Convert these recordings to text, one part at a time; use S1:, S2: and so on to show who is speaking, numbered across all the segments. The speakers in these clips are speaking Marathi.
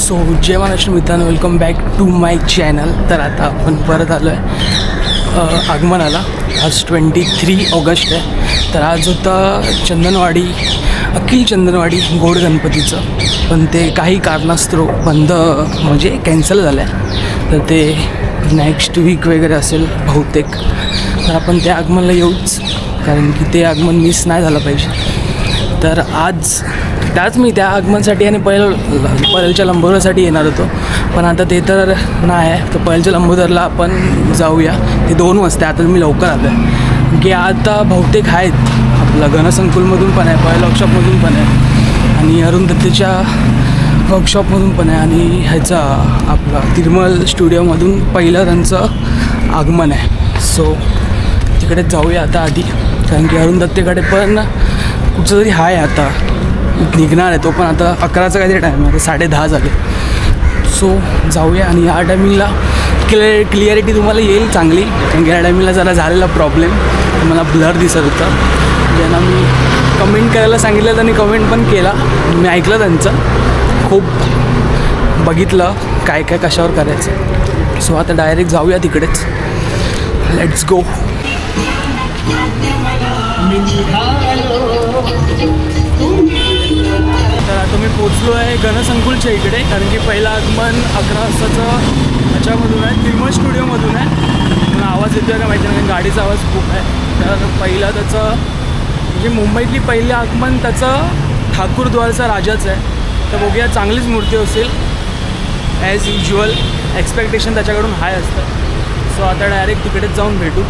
S1: सो जय महाराष्ट्र मित्रांनो, welcome back to my channel. तर आता आपण परत आलो आहे आगमनाला. आज 23 ऑगस्ट आहे. तर आज होता चंदनवाडी, अखिल चंदनवाडी गोड गणपतीचं, पण ते काही कारणास्तव बंद म्हणजे कॅन्सल झालं आहे. तर ते नेक्स्ट वीक वगैरे असेल बहुतेक. तर आपण त्या आगमनाला येऊच, कारण की ते आगमन मिस नाही झालं पाहिजे. तर आज त्याच मी त्या आगमनसाठी आणि पैलच्या लंबोदरसाठी येणार होतो, पण आता ते तर नाही आहे. तर पैलच्या लंबोदरला आपण जाऊया. ते 2 वाजता. आता मी लवकर आलो आहे की आता बहुतेक आहेत. आपलं गणसंकुलमधून पण आहे, पैल वर्कशॉपमधून पण आहे, आणि अरुंधतीच्या वर्कशॉपमधून पण आहे, आणि ह्याचा आपला तिरुमल स्टुडिओमधून पहिलं त्यांचं आगमन आहे. सो तिकडेच जाऊया आता आधी, कारण की अरुंधतीकडे पण कुठचं तरी आहे आता निघणार आहे. तो पण आता 11चा काहीतरी टाईम आहे, 10:30 झाले. सो जाऊया. आणि या टायमिंगला क्लिअरिटी तुम्हाला येईल चांगली, कारण की या टायमिंगला जरा झालेला प्रॉब्लेम मला ब्लर दिसत होता. ज्यांना मी कमेंट करायला सांगितलं त्यांनी कमेंट पण केला, मी ऐकलं त्यांचं, खूप बघितलं काय काय कशावर करायचं. सो आता डायरेक्ट जाऊया तिकडेच. Let's go. तर आता मी पोचलो आहे गणसंकुलच्या इकडे, कारण की पहिलं आगमन 11 वाजताचं ह्याच्यामधून आहे, तिरुमल स्टुडिओमधून आहे. मला आवाज येतो आहे का माहिती नाही, कारण गाडीचा आवाज खूप आहे. तर पहिलं त्याचं म्हणजे मुंबईतली पहिलं आगमन त्याचं ठाकूरद्वारचा राजाचं आहे. तर बघूया, चांगलीच मूर्ती असेल ॲज युज्युअल. एक्सपेक्टेशन त्याच्याकडून हाय असतं. सो आता डायरेक्ट तिकडेच जाऊन भेटू.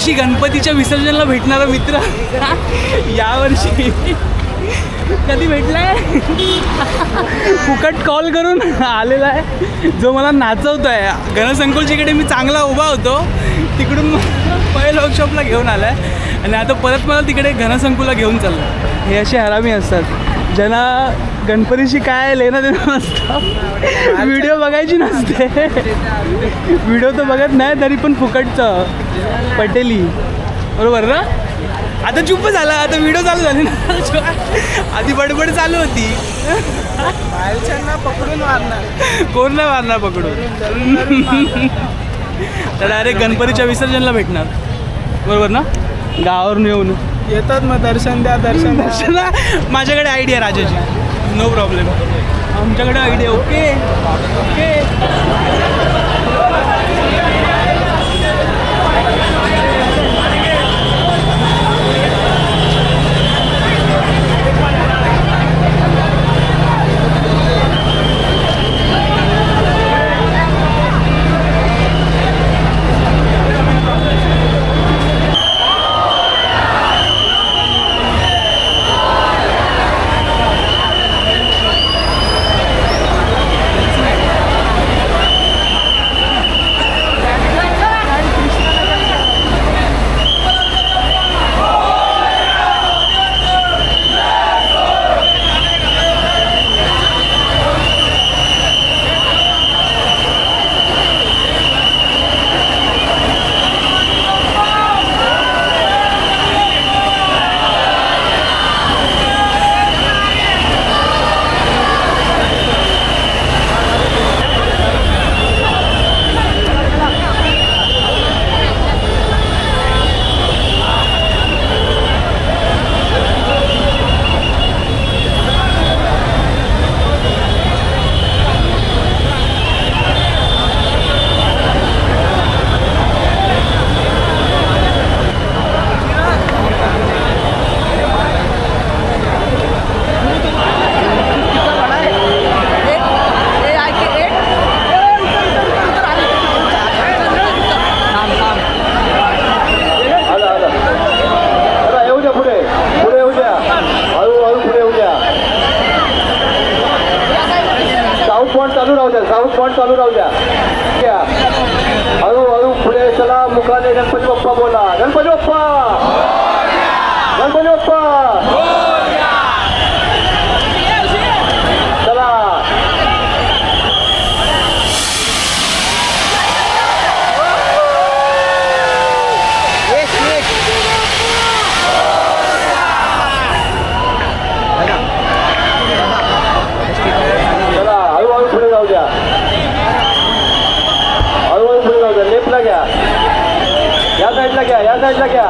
S1: दरवर्षी गणपतीच्या विसर्जनाला भेटणारा मित्र यावर्षी कधी भेटलाय फुकट कॉल करून आलेला आहे, जो मला नाचवतो आहे. गणसंकुलच्याकडे मी चांगला उभा होतो, तिकडून पहिलं वर्कशॉपला घेऊन आला आहे आणि आता परत मला तिकडे घनसंकुलला घेऊन चाललं. हे असे हरामी असतात, ज्यांना गणपतीशी काय लेणं देणं नसतं, व्हिडिओ बघायची नसते. व्हिडिओ तर बघत नाही तरी पण फुकटचं पटेली, बरोबर ना. आता चुप झाला, आता व्हिडिओ चालू झाली ना, आधी बडबड चालू होती.
S2: बाहेरच्यांना पकडून मारणार,
S1: कोण नाही मारणार पकडून. तर डायरेक्ट गणपतीच्या विसर्जनला भेटणार, बरोबर ना. गावावरून येऊन
S2: येतात मग दर्शन द्या, दर्शन द्या.
S1: माझ्याकडे आयडिया राजाची, नो प्रॉब्लेम. आमच्याकडे आयडिया. Okay okay.
S3: चालू राहू द्या, साऊथ पॉइंट चालू राहू द्या. हळूहळू पुढे चला. मुखाने गणपती बाप्पा बोला. गणपती बाप्पा, गणपती बाप्पा. चला साईडला घ्या, या साईडला घ्या,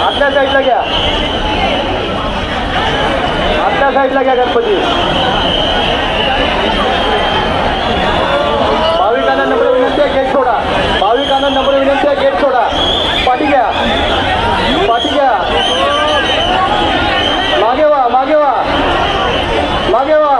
S3: आतल्या साईडला घ्या, आतल्या साईडला घ्या गणपती. भाविकांना नम्र विनंती आहे, गेट सोडा. भाविकांना नम्र विनंती आहे, गेट सोडा. पाठी घ्या, पाठी घ्या. मागे व्हा, मागे व्हा, मागे व्हा.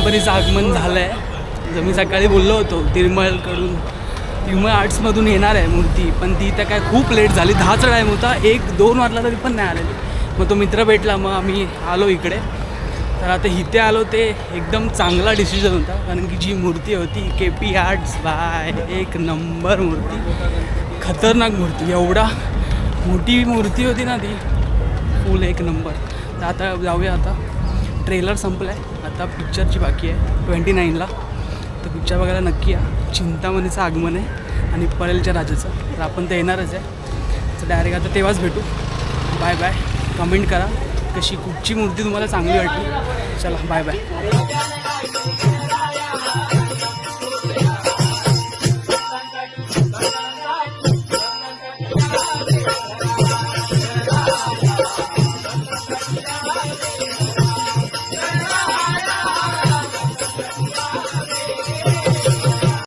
S1: कंपनीचं आगमन झालं आहे. जर मी सकाळी बोललो होतो तिरुमळ आर्ट्समधून येणार आहे मूर्ती, पण ती तर काय खूप लेट झाली. 10चा टाईम होता, 1-2 वाजला तरी पण नाही आलेली. मग तो मित्र भेटला, मग आम्ही आलो इकडे. तर आता इथे आलो ते एकदम चांगला डिसिजन होता, कारण की जी मूर्ती होती KP आर्ट्स बाय एक नंबर मूर्ती, खतरनाक मूर्ती. एवढा मोठी मूर्ती होती ना ती, फुल एक नंबर. तर आता जाऊया. आता ट्रेलर संपलं आहे, आता पिक्चरची बाकी आहे 29ला. तर पिक्चर बघायला नक्की या. चिंतामणीचं आगमन आहे आणि परेलच्या राजाचं. तर आपण तर येणारच आहे. तर डायरेक्ट आता तेव्हाच भेटू. Bye bye. कमेंट करा कुठची मूर्ती तुम्हाला चांगली वाटली. चला बाय बाय.